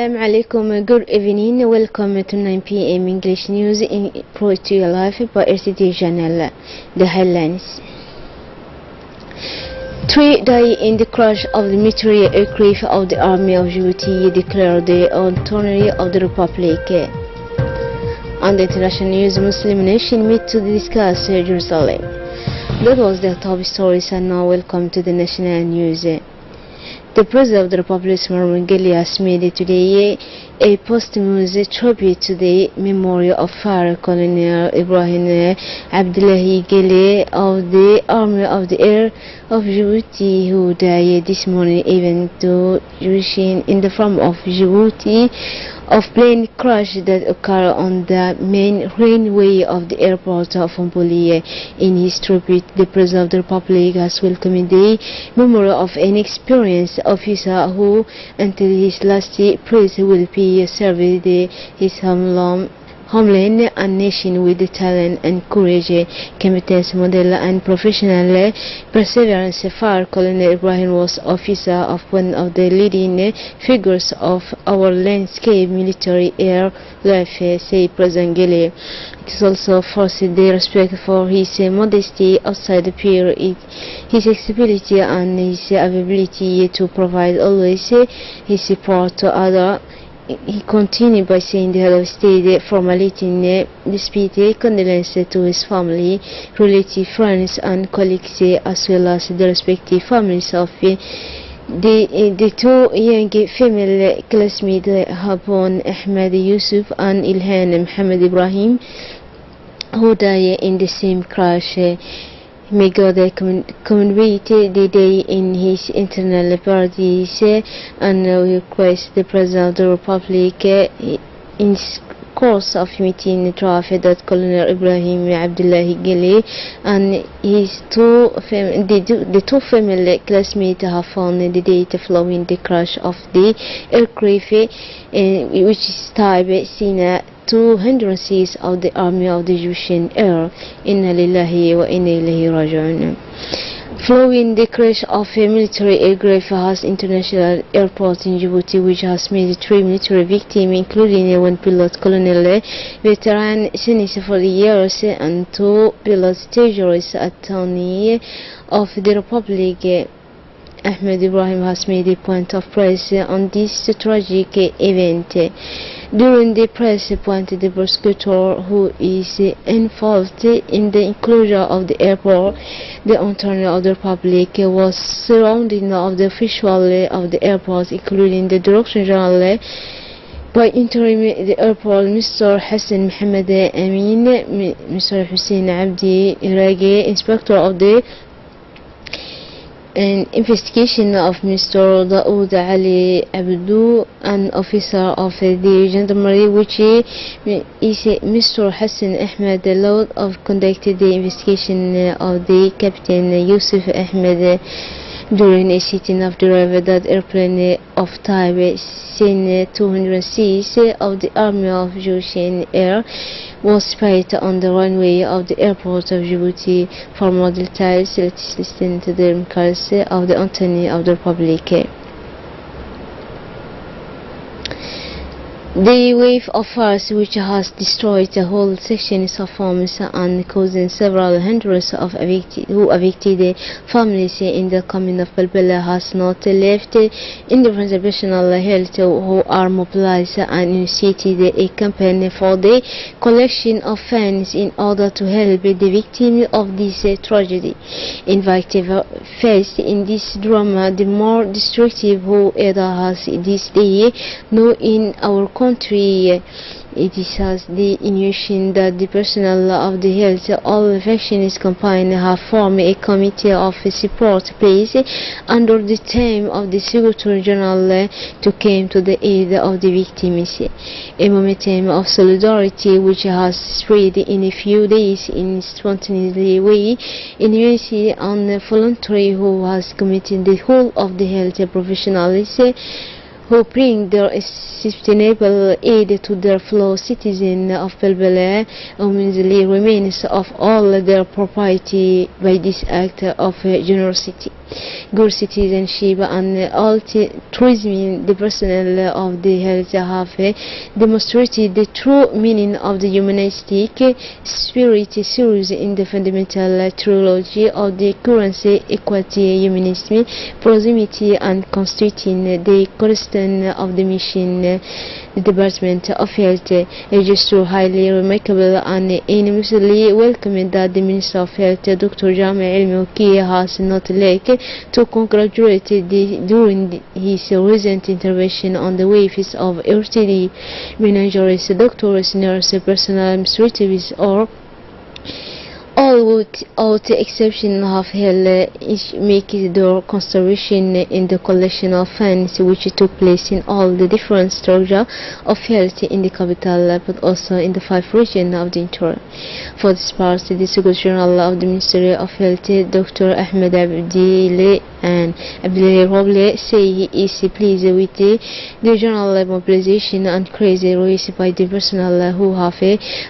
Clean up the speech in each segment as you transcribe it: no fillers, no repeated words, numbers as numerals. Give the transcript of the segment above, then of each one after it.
Assalamu alaikum, good evening, welcome to 9 p.m. English news brought to you live by Rtd channel. The headlines: 3 die in the crash of the military aircraft of the Army of Djibouti, declared the autonomy of the Republic. On the international news, Muslim nation meet to discuss Jerusalem. That was the top stories, and now welcome to the national news. The President of the Republic, Anglais, has made today a posthumous tribute to the memory of Fire Colonel Ibrahim Abdullahi Gele of the Army of the Air of Djibouti, who died this morning even to Chaine in the form of Djibouti of plane crash that occurred on the main runway of the airport of Montpellier. In his tribute, the President of the Republic has welcomed the memory of an experienced officer who, until his last breath, will be serving his homeland and nation with talent and courage, competence, model and professional perseverance. Fire Colonel Ibrahim was officer of one of the leading figures of our landscape military air life, said President Gele. It is also forced the respect for his modesty outside the peer, his accessibility and his ability to provide always his support to others. He continued by saying the head of state formally despite condolences to his family, relatives, friends and colleagues, as well as the respective families of the two young female classmates, Habon Ahmed Yusuf and Ilhan Mohammed Ibrahim, who died in the same crash. May God commemorate the day in his internal paradise, and we request the President of the Republic in course of meeting traffic that Colonel Ibrahim Abdullahi Gele and his the two female classmates have found the data following the crash of the aircraft, which is type Sina 206 of the Army of the Egyptian Air. Inna lillahi wa inna ilayhi raji'un. Following the crash of a military aircraft at international airport in Djibouti, which has made 3 military victims, including one pilot, Colonel veteran sentenced for years, and 2 pilots terrorists attorney of the Republic. Ahmed Ibrahim has made a point of press on this tragic event. During the press point, the prosecutor, who is involved in the enclosure of the airport, the attorney of the Republic, was surrounding of the officials of the airport, including the Director General by interim the airport, Mr. Hassan Mohammed Amin, Mr. Hussein Abdi Iragi, inspector of the investigation of Mr. Daoud Ali Abdu, an officer of the gendarmerie, which is Mr. Hassan Ahmed, the Lord of conducted the investigation of the Captain Yusuf Ahmed during a sitting of the driver that airplane of type Sin 206 of the Army of Egyptian Air was spied on the runway of the airport of Djibouti. For more details, let's listen to the remarks of the attorney of the Republic. The wave of fires, which has destroyed the whole sections of farms and causing several hundreds of evicted families in the commune of Belbela, has not left international health, who are mobilized and initiated a campaign for the collection of funds in order to help the victims of this tragedy. Invictive faced in this drama, the more destructive whoever has this day known in our country. It is as the intuition that the personnel of the health, all factions combined, have formed a committee of support placed under the theme of the Secretary General to come to the aid of the victims. A momentum of solidarity which has spread in a few days in a spontaneous way in unity and voluntary, who has committed the whole of the health professionals who bring their sustainable aid to their fellow citizens of Belbela, immediately remains of all their property by this act of generosity. good citizenship, and all tourism. The personnel of the health have demonstrated the true meaning of the humanistic spirit series in the fundamental trilogy of the currency, equity, humanism, proximity, and constituting the cornerstone of the mission. The Department of Health is so highly remarkable and enormously welcomed that the Minister of Health, Dr. Jami El-Mouki, has not lacked to congratulate during his recent intervention on the waves of RTD managers, doctors, nurses, personal administratives, or all without exception have held make their contribution in the collection of funds which took place in all the different structures of health in the capital, but also in the 5 regions of the interior. For this part, the Secretary General of the Ministry of Health, Dr. Ahmed Abdili and Abdili Roble, say he is pleased with the general mobilization and craze raised by the personnel who have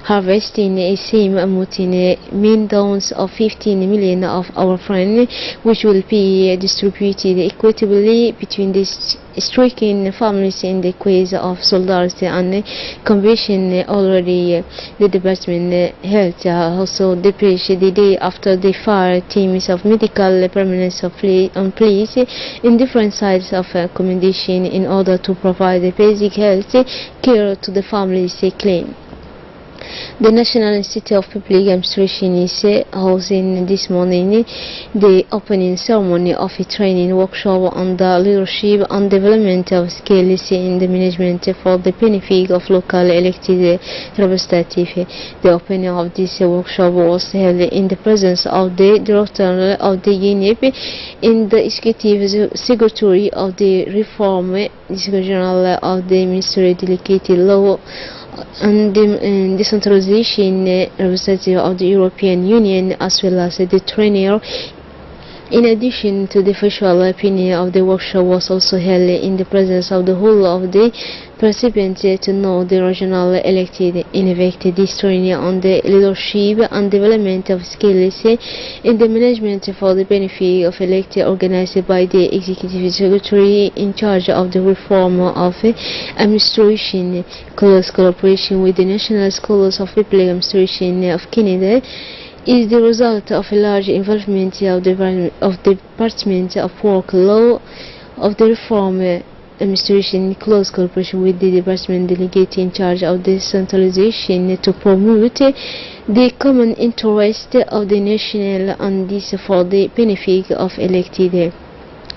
harvested a same amount in downs of 15 million of our friends, which will be distributed equitably between the stricken families in the case of solidarity and compassion. Already the Department Health also deployed the day after the fire teams of medical permanence on place in different sites of accommodation in order to provide basic health care to the families claimed. The National Institute of Public Administration is hosting this morning the opening ceremony of a training workshop on the leadership and development of skills in the management for the benefit of local elected representatives. The opening of this workshop was held in the presence of the Director of the UNEP, in the Executive Secretary of the Reform, the Secretary General of the Ministry Delegated Law and the decentralization representative of the European Union, as well as the trainer. In addition to the official opinion of the workshop was also held in the presence of the whole of the participants to know the regional elected. In effect, this training on the leadership and development of skills in the management for the benefit of elected, organized by the Executive Secretary in charge of the reform of administration, close cooperation with the National Schools of Public Administration of Canada, is the result of a large involvement of the Department of Work Law of the Reform Administration in close cooperation with the Department Delegate in charge of the centralization to promote the common interest of the nation, and this for the benefit of elected.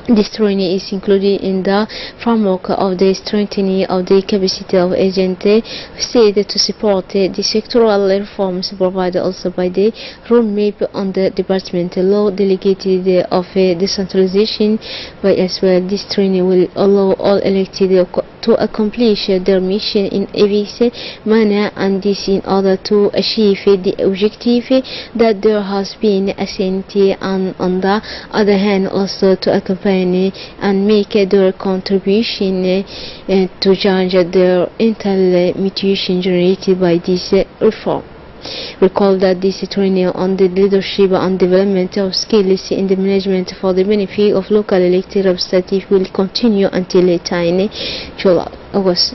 This training is included in the framework of the strengthening of the capacity of agents of state to support the sectoral reforms provided also by the roadmap on the Department Law Delegated of decentralization. But as well, this training will allow all elected to accomplish their mission in a efficient manner, and this in order to achieve the objective that there has been assigned, and on the other hand also to accompany and make their contribution to change their internal mutation generated by this reform. Recall that this training on the leadership and development of skills in the management for the benefit of local elected representatives will continue until 10 August.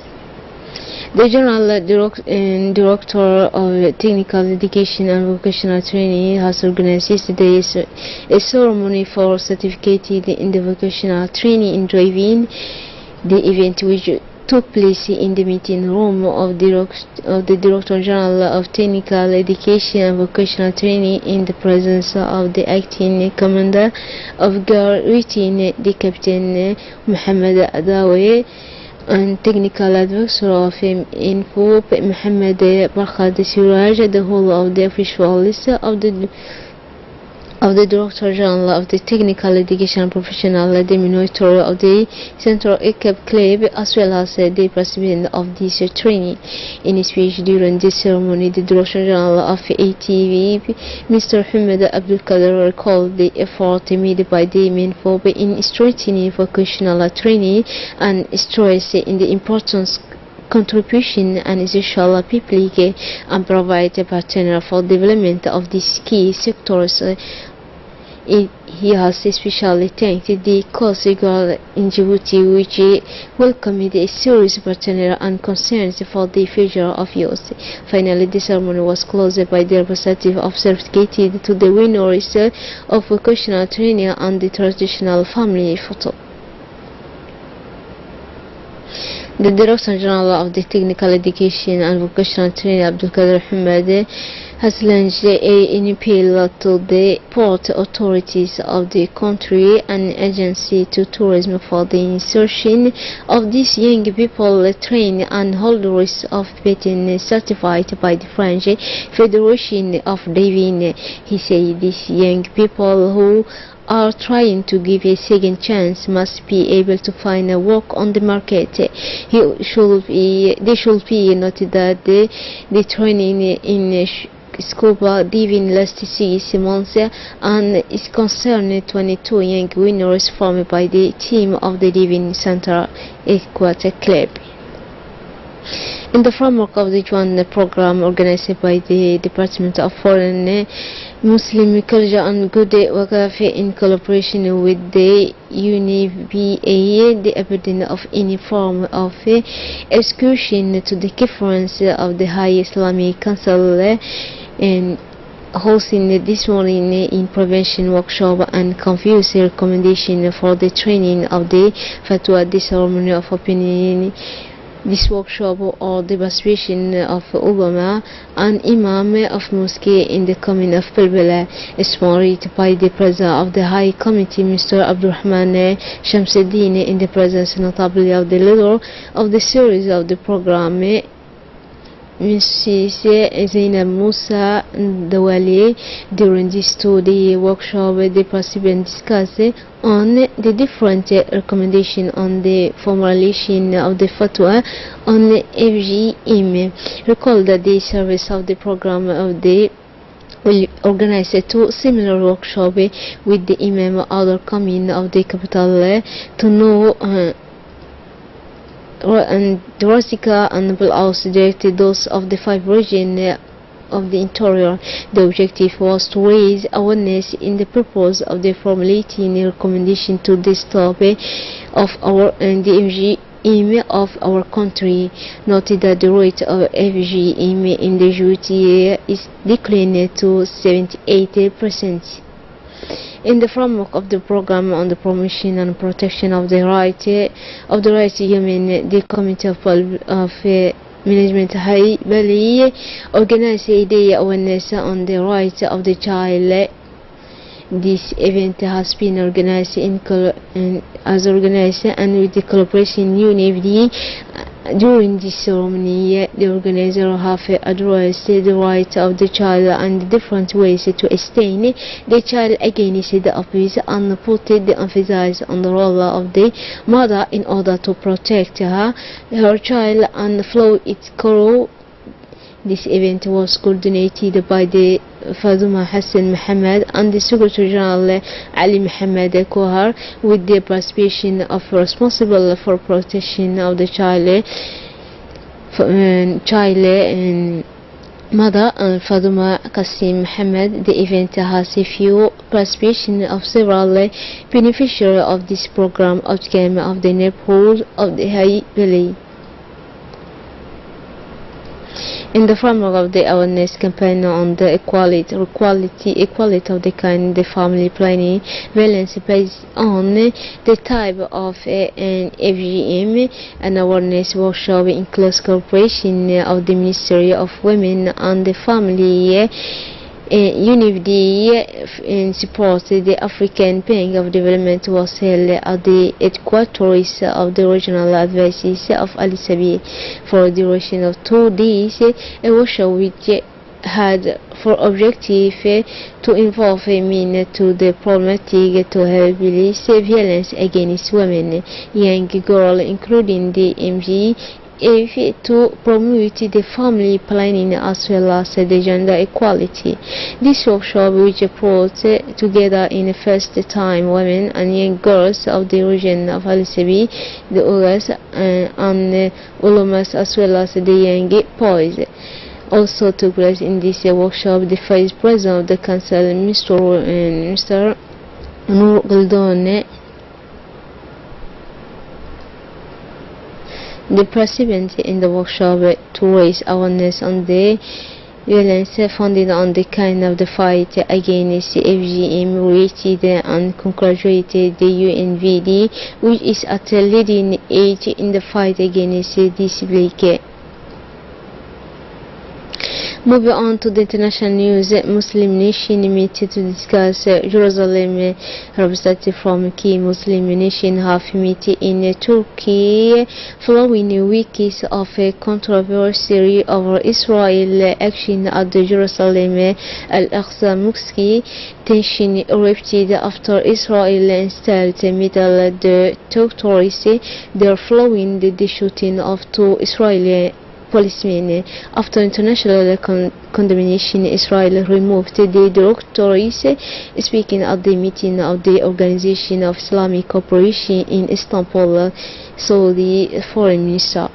The General Director of Technical Education and Vocational Training has organized yesterday a ceremony for certificated in the vocational training in driving. The event, which took place in the meeting room of the Director General of Technical Education and Vocational Training in the presence of the Acting Commander of Guard Routine, the Captain Muhammad Adawi, and Technical Advisor of Info Muhammad Barkhad Suraj, the whole of the official list of the Director General of the Technical Education Professional, the Administrator of the Central ECAP Club, as well as the President of this training. In his speech during this ceremony, the Director General of ATV, Mr. Hamid Abdul Qadir, recalled the effort made by the MINFOB in strengthening vocational training and stressed in the importance contribution and essential public and private partner for development of these key sectors. He has especially thanked the Council in Djibouti, which welcomed a serious partner and concerns for the future of youth. Finally, the ceremony was closed by the representative of certificate to the winners of vocational training and the traditional family photo. The Director General of the Technical Education and Vocational Training, Abdul Qadir Hamad, has launched an appeal to the port authorities of the country and agency to tourism for the insertion of these young people trained and holders of being certified by the French Federation of Diving. He said these young people who are trying to give a second chance must be able to find a work on the market. They should be noted that the training in scuba diving lasts 6 months and is concerned 22 young winners formed by the team of the Diving Center Equator Club. In the framework of the joint program organized by the Department of Foreign Muslim Culture and Good Waqaf in collaboration with the UNIBA, the abandon of any form of excursion to the conference of the High Islamic Council and hosting this morning in prevention workshop and confused recommendation for the training of the fatwa, the ceremony of opinion. This workshop or the participation of ulama and imam of mosque in the coming of Pilbala is married by the president of the High Committee, Mr. Abdurrahman Shamsuddin, in the presence notably of the leader of the series of the program, Mrs. Zainab Musa Dawali. During this 2-day workshop, the participants discussed on the different recommendations on the formulation of the fatwa on FGM. Recall that the service of the program of the will organize 2 similar workshops with the Imam other coming of the capital to know and Rasika and will also direct those of the 5 regions of the interior. The objective was to raise awareness in the purpose of the formulating a recommendation to the topic of our and the FGM of our country. Noted that the rate of FGM in the Djibouti is declined to 78%. In the framework of the program on the promotion and protection of the right of human, the Committee of Management High Valley organized a day awareness on the rights of the child. This event has been organized and with the collaboration UNIFD. During this ceremony, the organizer have addressed the rights of the child and the different ways to sustain the child against the abuse and put the emphasis on the role of the mother in order to protect her child and follow its core. This event was coordinated by the Faduma Hassan Muhammad and the Secretary General Ali Muhammad Kohar, with the participation of responsible for protection of the child and mother and Faduma Qasim Muhammad. The event has a few participation of several beneficiaries of this program outcome of the neighborhood of the High Valley. In the framework of the awareness campaign on the equality of the kind, the family planning balance based on the type of an FGM, an awareness workshop in close cooperation of the Ministry of Women and the Family, UNIFD in support the African Bank of Development was held at the headquarters of the regional advices of Ali Sabi for a duration of 2 days, a workshop which had for objective to involve men to the problematic to help release violence against women, young girls, including the MG, to promote the family planning as well as the gender equality. This workshop, which brought together in the first time women and young girls of the region of Al-Sabi, the Ugas and Ulumas, as well as the young boys. Also took place in this workshop the Vice President of the Council, Mr. Nur Goldone, the participants in the workshop to raise awareness on the violence founded on the kind of the fight against the FGM, rated and congratulated the UNVD, which is at a leading age in the fight against this plague. Moving on to the international news, Muslim nation meet to discuss Jerusalem. Representatives from key Muslim nations have met in Turkey following weeks of controversy over Israel action at the Jerusalem Al-Aqsa Mosque. Tension erupted after Israel installed middle detectors there following the shooting of two Israeli policemen. After international condemnation, Israel removed the directories. Speaking at the meeting of the Organization of Islamic Cooperation in Istanbul, so the foreign minister.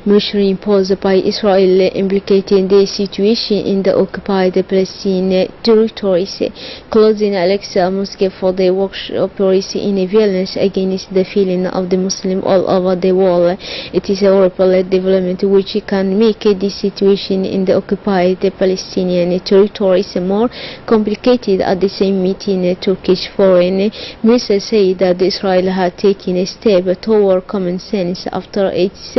Military imposed by Israel implicating the situation in the occupied Palestinian territories, closing Al-Aqsa Mosque for the workshop in violence against the feeling of the Muslim all over the world. It is a horrible development which can make the situation in the occupied Palestinian territories more complicated. At the same meeting, Turkish foreign minister said that Israel had taken a step toward common sense after its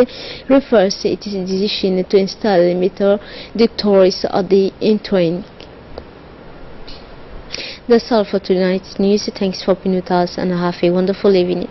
refers its decision to install meter detectors at the entry. That's all for tonight's news. Thanks for being with us and have a wonderful evening.